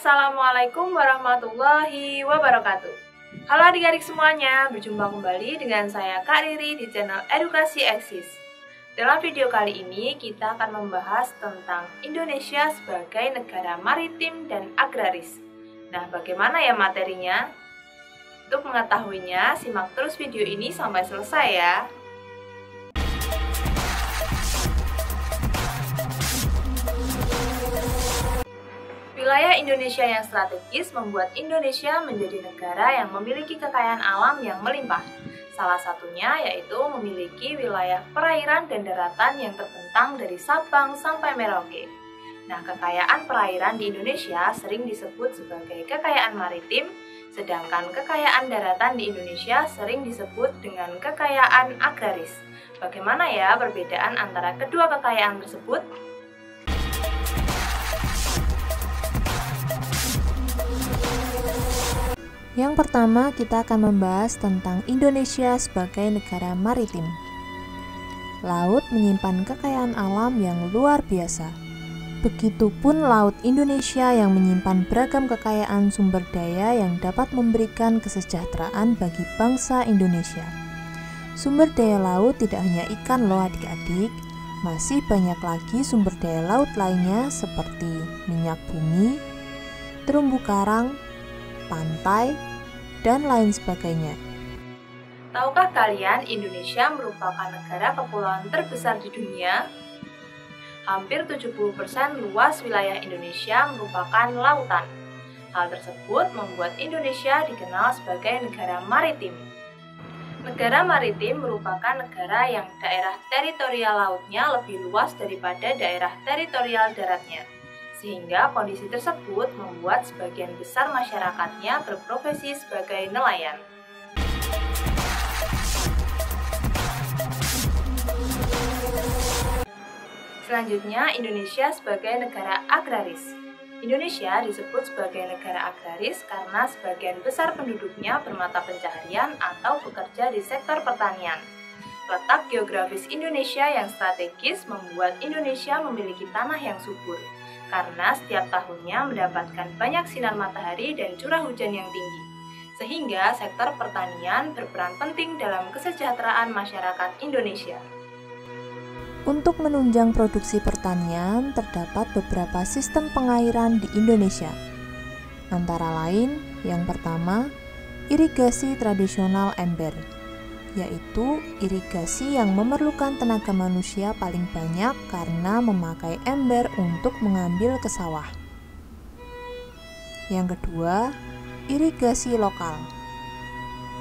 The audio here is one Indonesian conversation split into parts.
Assalamualaikum warahmatullahi wabarakatuh. Halo adik-adik semuanya, berjumpa kembali dengan saya Kak Riri di channel Edukasi Eksis. Dalam video kali ini kita akan membahas tentang Indonesia sebagai negara maritim dan agraris. Nah, bagaimana ya materinya? Untuk mengetahuinya, simak terus video ini sampai selesai ya. Wilayah Indonesia yang strategis membuat Indonesia menjadi negara yang memiliki kekayaan alam yang melimpah. Salah satunya yaitu memiliki wilayah perairan dan daratan yang terbentang dari Sabang sampai Merauke. Nah, kekayaan perairan di Indonesia sering disebut sebagai kekayaan maritim, sedangkan kekayaan daratan di Indonesia sering disebut dengan kekayaan agraris. Bagaimana ya perbedaan antara kedua kekayaan tersebut? Yang pertama, kita akan membahas tentang Indonesia sebagai negara maritim. Laut menyimpan kekayaan alam yang luar biasa. Begitupun Laut Indonesia yang menyimpan beragam kekayaan sumber daya yang dapat memberikan kesejahteraan bagi bangsa Indonesia. Sumber daya laut tidak hanya ikan loh adik-adik, masih banyak lagi sumber daya laut lainnya seperti minyak bumi, terumbu karang, pantai, dan lain sebagainya. Tahukah kalian Indonesia merupakan negara kepulauan terbesar di dunia? Hampir 70% luas wilayah Indonesia merupakan lautan. Hal tersebut membuat Indonesia dikenal sebagai negara maritim. Negara maritim merupakan negara yang daerah teritorial lautnya lebih luas daripada daerah teritorial daratnya. Sehingga kondisi tersebut membuat sebagian besar masyarakatnya berprofesi sebagai nelayan. Selanjutnya, Indonesia sebagai negara agraris. Indonesia disebut sebagai negara agraris karena sebagian besar penduduknya bermata pencaharian atau bekerja di sektor pertanian. Letak geografis Indonesia yang strategis membuat Indonesia memiliki tanah yang subur, karena setiap tahunnya mendapatkan banyak sinar matahari dan curah hujan yang tinggi, sehingga sektor pertanian berperan penting dalam kesejahteraan masyarakat Indonesia. Untuk menunjang produksi pertanian, terdapat beberapa sistem pengairan di Indonesia. Antara lain, yang pertama, irigasi tradisional ember, yaitu irigasi yang memerlukan tenaga manusia paling banyak karena memakai ember untuk mengambil ke sawah. Yang kedua, irigasi lokal,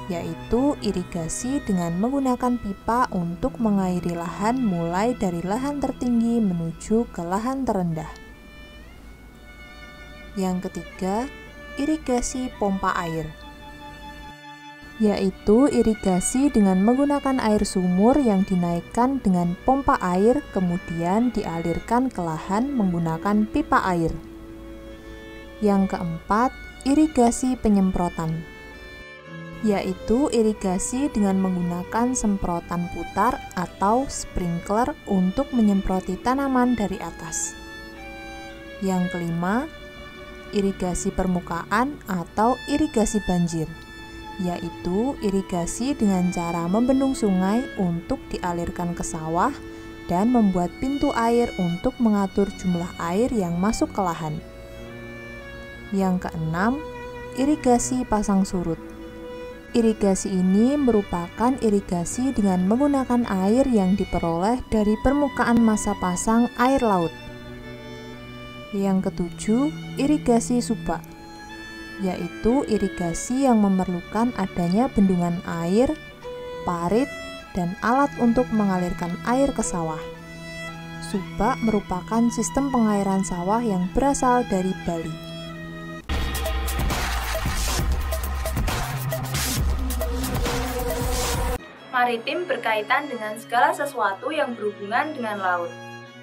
yaitu irigasi dengan menggunakan pipa untuk mengairi lahan mulai dari lahan tertinggi menuju ke lahan terendah. Yang ketiga, irigasi pompa air, yaitu irigasi dengan menggunakan air sumur yang dinaikkan dengan pompa air kemudian dialirkan ke lahan menggunakan pipa air. Yang keempat, irigasi penyemprotan, yaitu irigasi dengan menggunakan semprotan putar atau sprinkler untuk menyemproti tanaman dari atas. Yang kelima, irigasi permukaan atau irigasi banjir, yaitu irigasi dengan cara membendung sungai untuk dialirkan ke sawah dan membuat pintu air untuk mengatur jumlah air yang masuk ke lahan. Yang keenam, irigasi pasang surut. Irigasi ini merupakan irigasi dengan menggunakan air yang diperoleh dari permukaan massa pasang air laut. Yang ketujuh, irigasi subak, yaitu irigasi yang memerlukan adanya bendungan air, parit, dan alat untuk mengalirkan air ke sawah. Subak merupakan sistem pengairan sawah yang berasal dari Bali. Maritim berkaitan dengan segala sesuatu yang berhubungan dengan laut.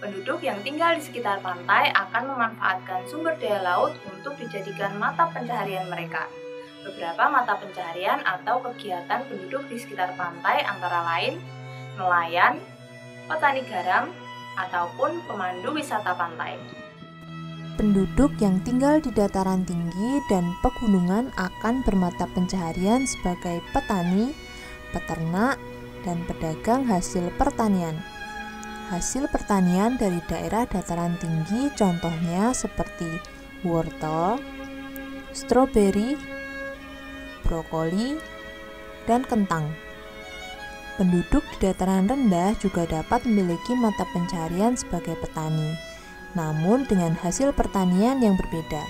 Penduduk yang tinggal di sekitar pantai akan memanfaatkan sumber daya laut untuk dijadikan mata pencaharian mereka. Beberapa mata pencaharian atau kegiatan penduduk di sekitar pantai antara lain nelayan, petani garam, ataupun pemandu wisata pantai. Penduduk yang tinggal di dataran tinggi dan pegunungan akan bermata pencaharian sebagai petani, peternak, dan pedagang hasil pertanian. Hasil pertanian dari daerah dataran tinggi contohnya seperti wortel, stroberi, brokoli, dan kentang. Penduduk di dataran rendah juga dapat memiliki mata pencaharian sebagai petani, namun dengan hasil pertanian yang berbeda.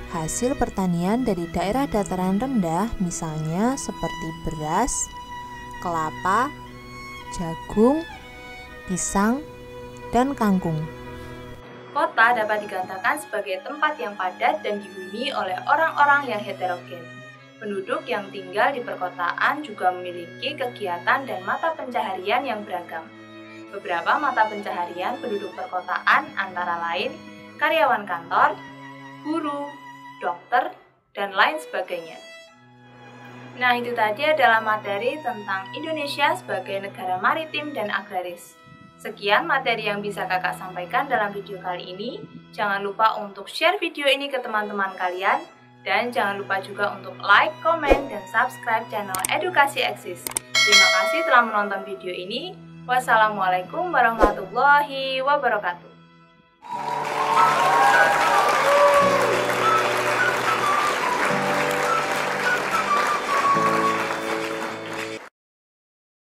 Hasil pertanian dari daerah dataran rendah misalnya seperti beras, kelapa, jagung, pisang, dan kangkung. Kota dapat dikatakan sebagai tempat yang padat dan dihuni oleh orang-orang yang heterogen. Penduduk yang tinggal di perkotaan juga memiliki kegiatan dan mata pencaharian yang beragam. Beberapa mata pencaharian penduduk perkotaan antara lain karyawan kantor, guru, dokter, dan lain sebagainya. Nah, itu tadi adalah materi tentang Indonesia sebagai negara maritim dan agraris. Sekian materi yang bisa kakak sampaikan dalam video kali ini. Jangan lupa untuk share video ini ke teman-teman kalian. Dan jangan lupa juga untuk like, komen, dan subscribe channel Edukasi Eksis. Terima kasih telah menonton video ini. Wassalamualaikum warahmatullahi wabarakatuh.